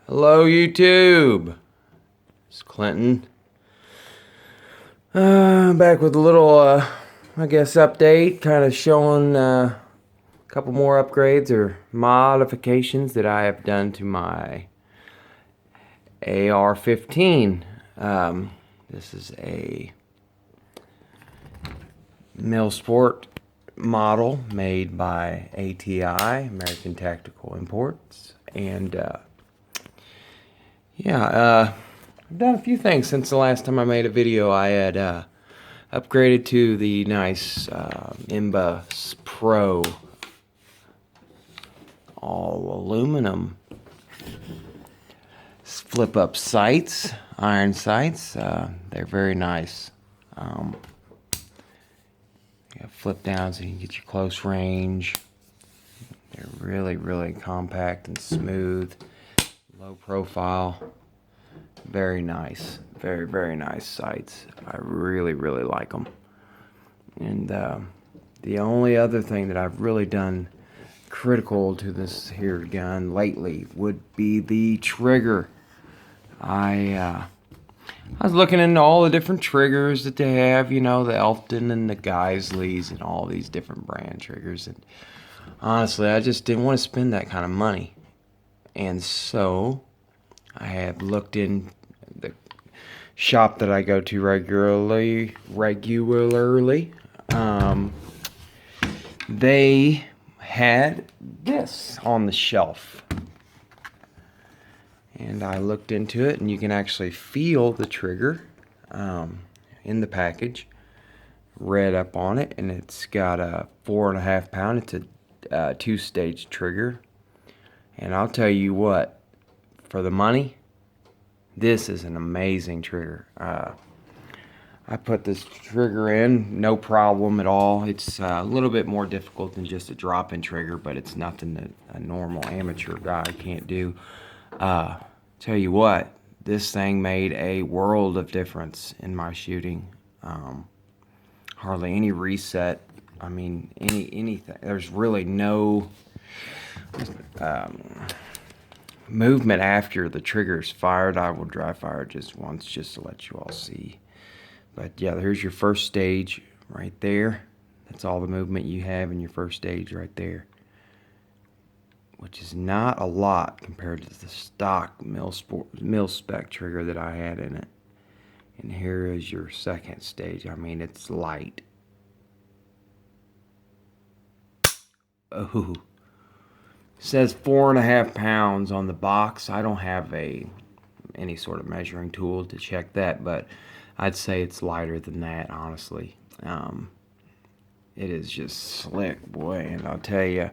Hello YouTube, it's Clinton. Back with a little, I guess, update, kind of showing a couple more upgrades or modifications that I have done to my ar15. This is a milsport model made by ATI, American Tactical Imports, and yeah, I've done a few things since the last time I made a video. I had upgraded to the nice Imba Pro all aluminum flip up sights, iron sights. They're very nice. Flip down so you can get your close range. They're really compact and smooth, low profile. Very nice, very nice sights. I really like them. And the only other thing that I've really done critical to this here gun lately would be the trigger. I was looking into all the different triggers that they have, you know, the Elfton and the Geisleys and all these different brand triggers, and honestly I just didn't want to spend that kind of money. And so I have looked in the shop that I go to regularly. They had this on the shelf, and I looked into it, and you can actually feel the trigger in the package, read up on it, and it's got a 4.5 pound. It's a 2-stage trigger, and I'll tell you what, for the money, this is an amazing trigger. I put this trigger in, no problem at all. It's a little bit more difficult than just a drop-in trigger, but it's nothing that a normal amateur guy can't do. Tell you what, this thing made a world of difference in my shooting. Hardly any reset. I mean, anything. There's really no movement after the trigger's fired. I will dry fire just once just to let you all see. But yeah, here's your first stage right there. That's all the movement you have in your first stage right there, which is not a lot compared to the stock mil-spec trigger that I had in it. And here is your second stage. I mean, it's light. Oh, it says 4.5 pounds on the box. I don't have any sort of measuring tool to check that, but I'd say it's lighter than that, honestly. It is just slick, boy, and I'll tell you,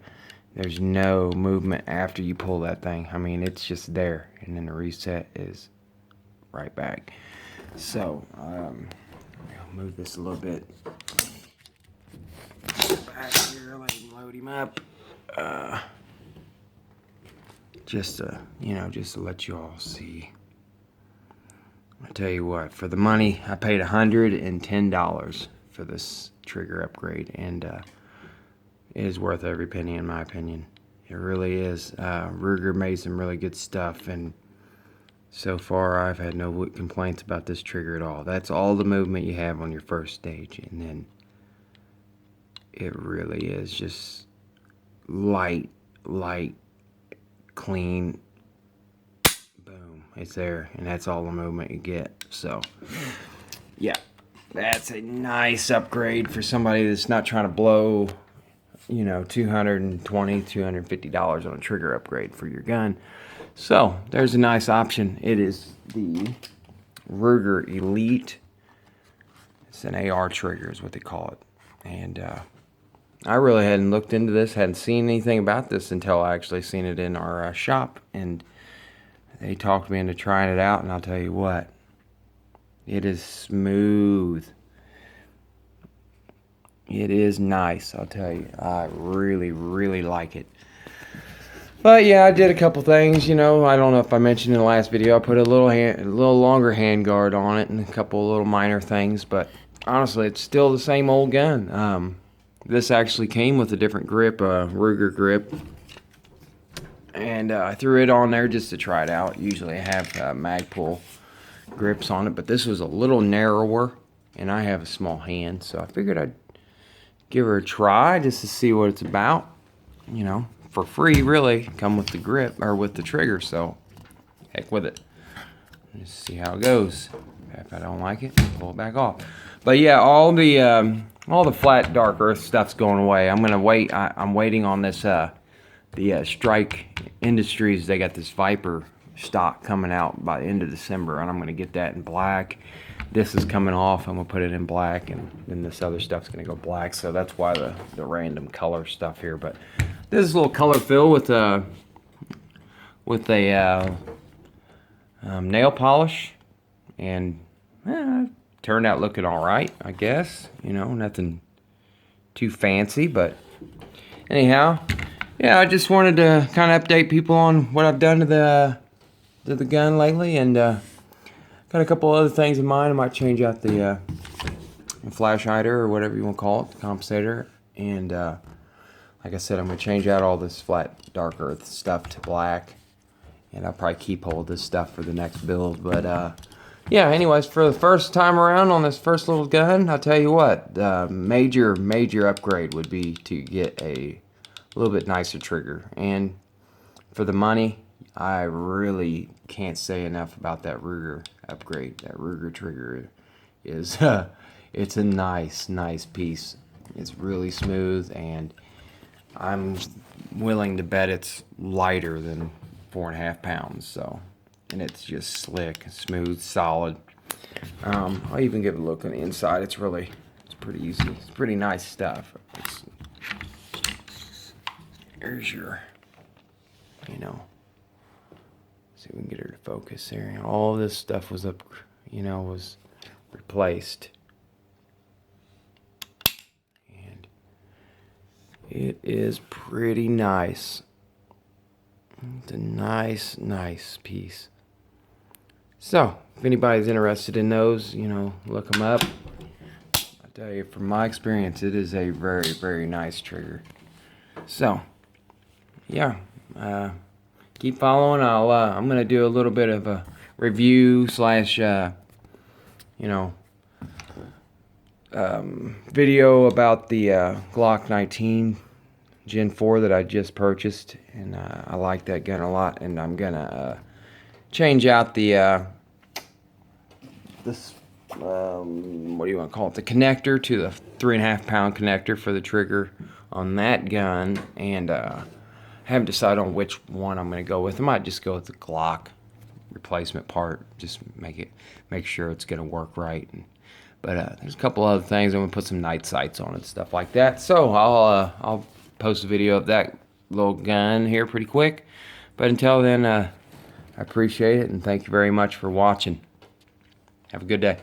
there's no movement after you pull that thing. I mean, it's just there, and then the reset is right back. So, I'll move this a little bit back here, let him load him up. Just to let you all see. I tell you what, for the money, I paid $110 for this trigger upgrade, and it is worth every penny in my opinion. It really is. Ruger made some really good stuff, and so far I've had no complaints about this trigger at all. That's all the movement you have on your first stage, and then it really is just light, clean. Boom, it's there, and that's all the movement you get. So yeah, that's a nice upgrade for somebody that's not trying to blow, you know, $220, $250 on a trigger upgrade for your gun. So there's a nice option. It is the Ruger Elite. It's an AR trigger is what they call it. And I really hadn't looked into this, hadn't seen anything about this until I actually seen it in our shop, and they talked me into trying it out, and I'll tell you what, it is smooth. It is nice, I'll tell you. I really like it. But yeah, I did a couple things, you know. I don't know if I mentioned in the last video, I put a little longer hand guard on it and a couple of little minor things, but honestly, it's still the same old gun. This actually came with a different grip, Ruger grip. and I threw it on there just to try it out. Usually I have Magpul grips on it, but this was a little narrower, and I have a small hand, so I figured I'd give her a try just to see what it's about. You know, for free, really. Come with the grip, or with the trigger, so heck with it. Just see how it goes. If I don't like it, pull it back off. But yeah, all the flat dark earth stuff's going away. I'm gonna wait. I'm waiting on this. The Strike Industries, they got this Viper stock coming out by the end of December, and I'm gonna get that in black. This is coming off. I'm gonna put it in black, and then this other stuff's gonna go black. So that's why the random color stuff here. But this is a little color fill with a nail polish, and turned out looking all right, I guess. You know, nothing too fancy, but anyhow, yeah, I just wanted to kind of update people on what I've done to the gun lately, and got a couple other things in mind. I might change out the flash hider, or whatever you want to call it, the compensator, and like I said, I'm gonna change out all this flat dark earth stuff to black. And I'll probably keep hold of this stuff for the next build. But, yeah, anyways, for the first time around on this first little gun, I'll tell you what, the major upgrade would be to get a little bit nicer trigger. And for the money, I really can't say enough about that Ruger upgrade. That Ruger trigger is, it's a nice piece. It's really smooth, and I'm willing to bet it's lighter than 4.5 pounds, so, and it's just slick, smooth, solid. I'll even give a look on the inside. It's pretty easy. It's pretty nice stuff. There's your, you know, see if we can get her to focus there. All this stuff was was replaced, and it is pretty nice. It's a nice piece. So, if anybody's interested in those, look them up. I tell you, from my experience, it is a very nice trigger. So, yeah, keep following. I'm gonna do a little bit of a review slash, video about the Glock 19 Gen 4 that I just purchased, and I like that gun a lot, and I'm gonna change out the what do you want to call it, the connector to the 3.5 pound connector for the trigger on that gun, and haven't decided on which one I'm gonna go with. I might just go with the Glock replacement part, just make sure it's gonna work right. But there's a couple other things. I'm gonna put some night sights on it, stuff like that. So I'll post a video of that little gun here pretty quick. But until then, I appreciate it, and thank you very much for watching. Have a good day.